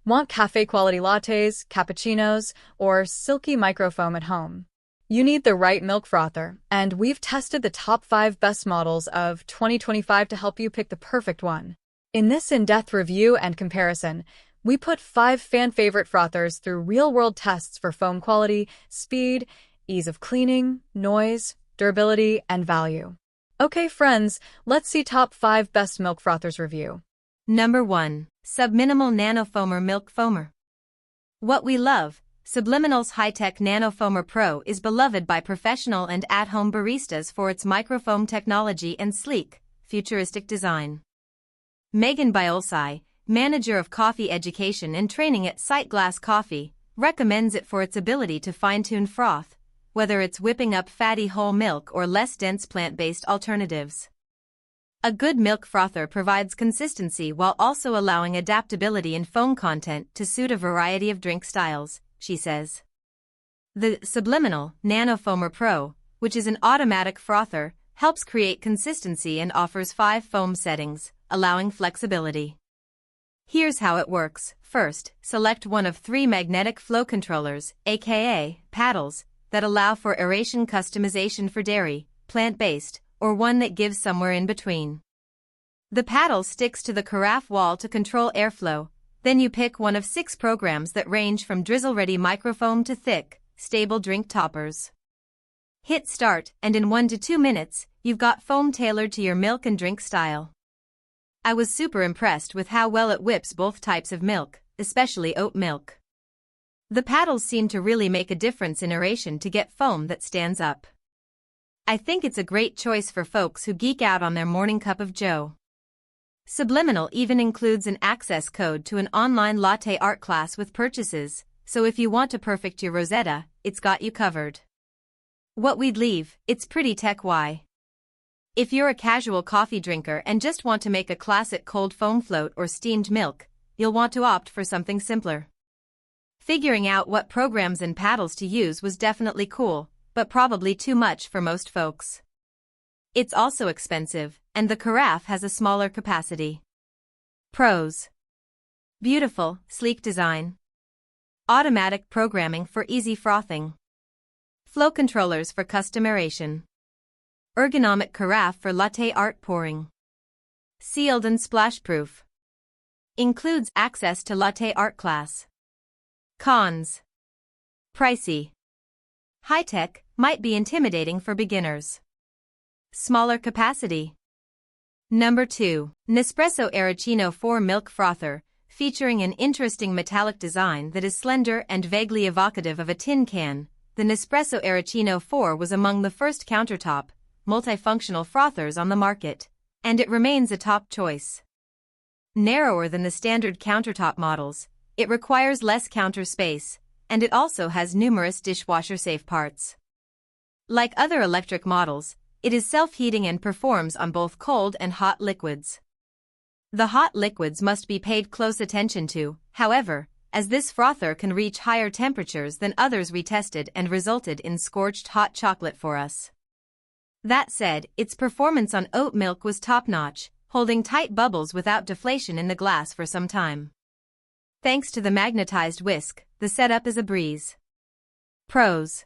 Want cafe-quality lattes, cappuccinos, or silky microfoam at home? You need the right milk frother, and we've tested the top 5 best models of 2025 to help you pick the perfect one. In this in-depth review and comparison, we put 5 fan-favorite frothers through real-world tests for foam quality, speed, ease of cleaning, noise, durability, and value. Okay, friends, let's see top 5 best milk frothers review. Number 1. Subminimal NanoFoamer Milk Foamer. What we love, Subliminal's high-tech NanoFoamer Pro is beloved by professional and at-home baristas for its microfoam technology and sleek, futuristic design. Megan Biolsi, manager of coffee education and training at Sightglass Coffee, recommends it for its ability to fine-tune froth, whether it's whipping up fatty whole milk or less dense plant-based alternatives. A good milk frother provides consistency while also allowing adaptability in foam content to suit a variety of drink styles, she says. The Subliminal NanoFoamer Pro, which is an automatic frother, helps create consistency and offers 5 foam settings, allowing flexibility. Here's how it works. First, select one of 3 magnetic flow controllers, aka paddles, that allow for aeration customization for dairy, plant-based, or one that gives somewhere in between. The paddle sticks to the carafe wall to control airflow, then you pick one of 6 programs that range from drizzle-ready microfoam to thick, stable drink toppers. Hit start, and in 1 to 2 minutes, you've got foam tailored to your milk and drink style. I was super impressed with how well it whips both types of milk, especially oat milk. The paddles seem to really make a difference in aeration to get foam that stands up. I think it's a great choice for folks who geek out on their morning cup of joe. Subliminal even includes an access code to an online latte art class with purchases, so if you want to perfect your Rosetta, it's got you covered. What we'd leave, it's pretty tech-y. If you're a casual coffee drinker and just want to make a classic cold foam float or steamed milk, you'll want to opt for something simpler. Figuring out what programs and paddles to use was definitely cool, but probably too much for most folks. It's also expensive, and the carafe has a smaller capacity. Pros: beautiful, sleek design. Automatic programming for easy frothing. Flow controllers for custom aeration. Ergonomic carafe for latte art pouring. Sealed and splash-proof. Includes access to latte art class. Cons: pricey. High-tech, might be intimidating for beginners. Smaller capacity. Number 2. Nespresso Aeroccino 4 Milk Frother, featuring an interesting metallic design that is slender and vaguely evocative of a tin can. The Nespresso Aeroccino 4 was among the first countertop, multifunctional frothers on the market, and it remains a top choice. Narrower than the standard countertop models, it requires less counter space, and it also has numerous dishwasher-safe parts. Like other electric models, it is self-heating and performs on both cold and hot liquids. The hot liquids must be paid close attention to, however, as this frother can reach higher temperatures than others we tested and resulted in scorched hot chocolate for us. That said, its performance on oat milk was top-notch, holding tight bubbles without deflation in the glass for some time. Thanks to the magnetized whisk, the setup is a breeze. Pros: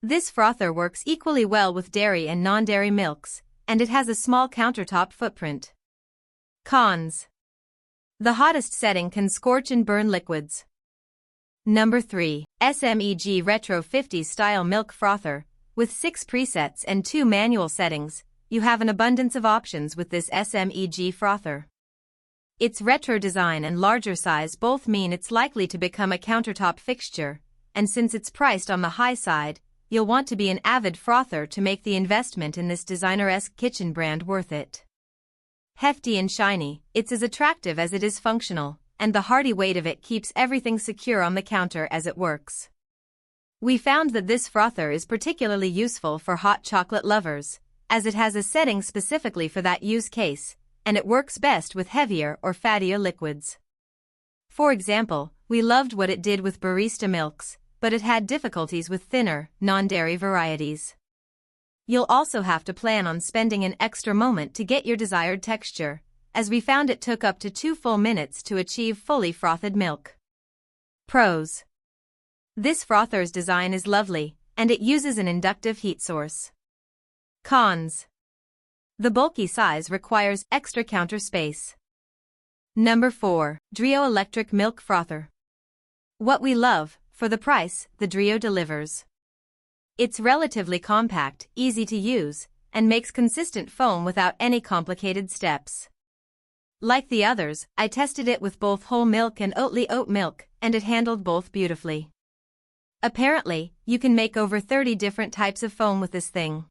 this frother works equally well with dairy and non-dairy milks, and it has a small countertop footprint. Cons: the hottest setting can scorch and burn liquids. Number 3. SMEG Retro 50 Style Milk Frother. With 6 presets and 2 manual settings, you have an abundance of options with this SMEG frother. Its retro design and larger size both mean it's likely to become a countertop fixture, and since it's priced on the high side, you'll want to be an avid frother to make the investment in this designer-esque kitchen brand worth it. Hefty and shiny, it's as attractive as it is functional, and the hearty weight of it keeps everything secure on the counter as it works. We found that this frother is particularly useful for hot chocolate lovers, as it has a setting specifically for that use case, and it works best with heavier or fattier liquids. For example, we loved what it did with barista milks, but it had difficulties with thinner, non-dairy varieties. You'll also have to plan on spending an extra moment to get your desired texture, as we found it took up to 2 full minutes to achieve fully frothed milk. Pros. This frother's design is lovely, and it uses an inductive heat source. Cons. The bulky size requires extra counter space. Number 4. Dreo Electric Milk Frother. What we love, for the price, the Dreo delivers. It's relatively compact, easy to use, and makes consistent foam without any complicated steps. Like the others, I tested it with both whole milk and Oatly oat milk, and it handled both beautifully. Apparently, you can make over 30 different types of foam with this thing.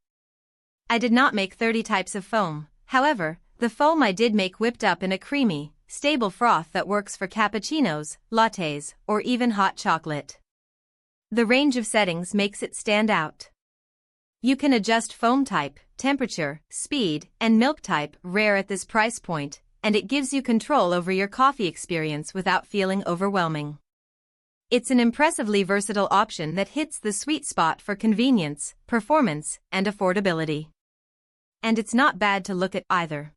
I did not make 30 types of foam, however, the foam I did make whipped up in a creamy, stable froth that works for cappuccinos, lattes, or even hot chocolate. The range of settings makes it stand out. You can adjust foam type, temperature, speed, and milk type, rare at this price point, and it gives you control over your coffee experience without feeling overwhelming. It's an impressively versatile option that hits the sweet spot for convenience, performance, and affordability. And it's not bad to look at either.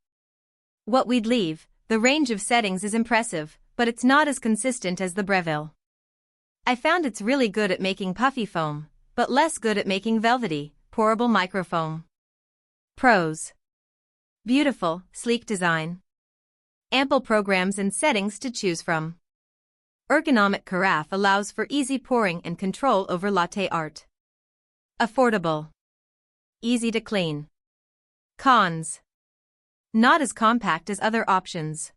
What we'd leave, the range of settings is impressive, but it's not as consistent as the Breville. I found it's really good at making puffy foam, but less good at making velvety, pourable microfoam. Pros. Beautiful, sleek design. Ample programs and settings to choose from. Ergonomic carafe allows for easy pouring and control over latte art. Affordable. Easy to clean. Cons. Not as compact as other options.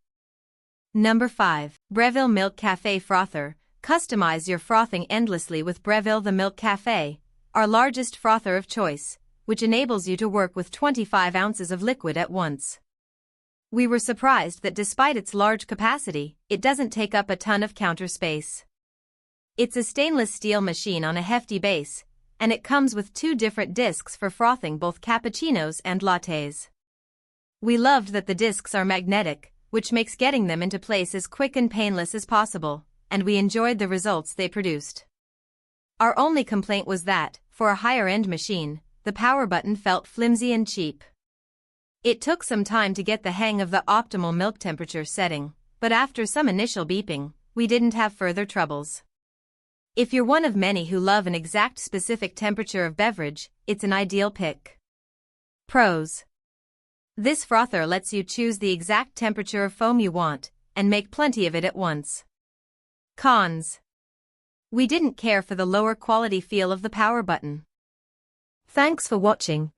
Number 5. Breville Milk Cafe Frother. Customize your frothing endlessly with Breville the Milk Cafe, our largest frother of choice, which enables you to work with 25 ounces of liquid at once. We were surprised that despite its large capacity, it doesn't take up a ton of counter space. It's a stainless steel machine on a hefty base, and it comes with 2 different discs for frothing both cappuccinos and lattes. We loved that the discs are magnetic, which makes getting them into place as quick and painless as possible, and we enjoyed the results they produced. Our only complaint was that, for a higher-end machine, the power button felt flimsy and cheap. It took some time to get the hang of the optimal milk temperature setting, but after some initial beeping, we didn't have further troubles. If you're one of many who love an exact specific temperature of beverage, it's an ideal pick. Pros. This frother lets you choose the exact temperature of foam you want, and make plenty of it at once. Cons. We didn't care for the lower quality feel of the power button. Thanks for watching.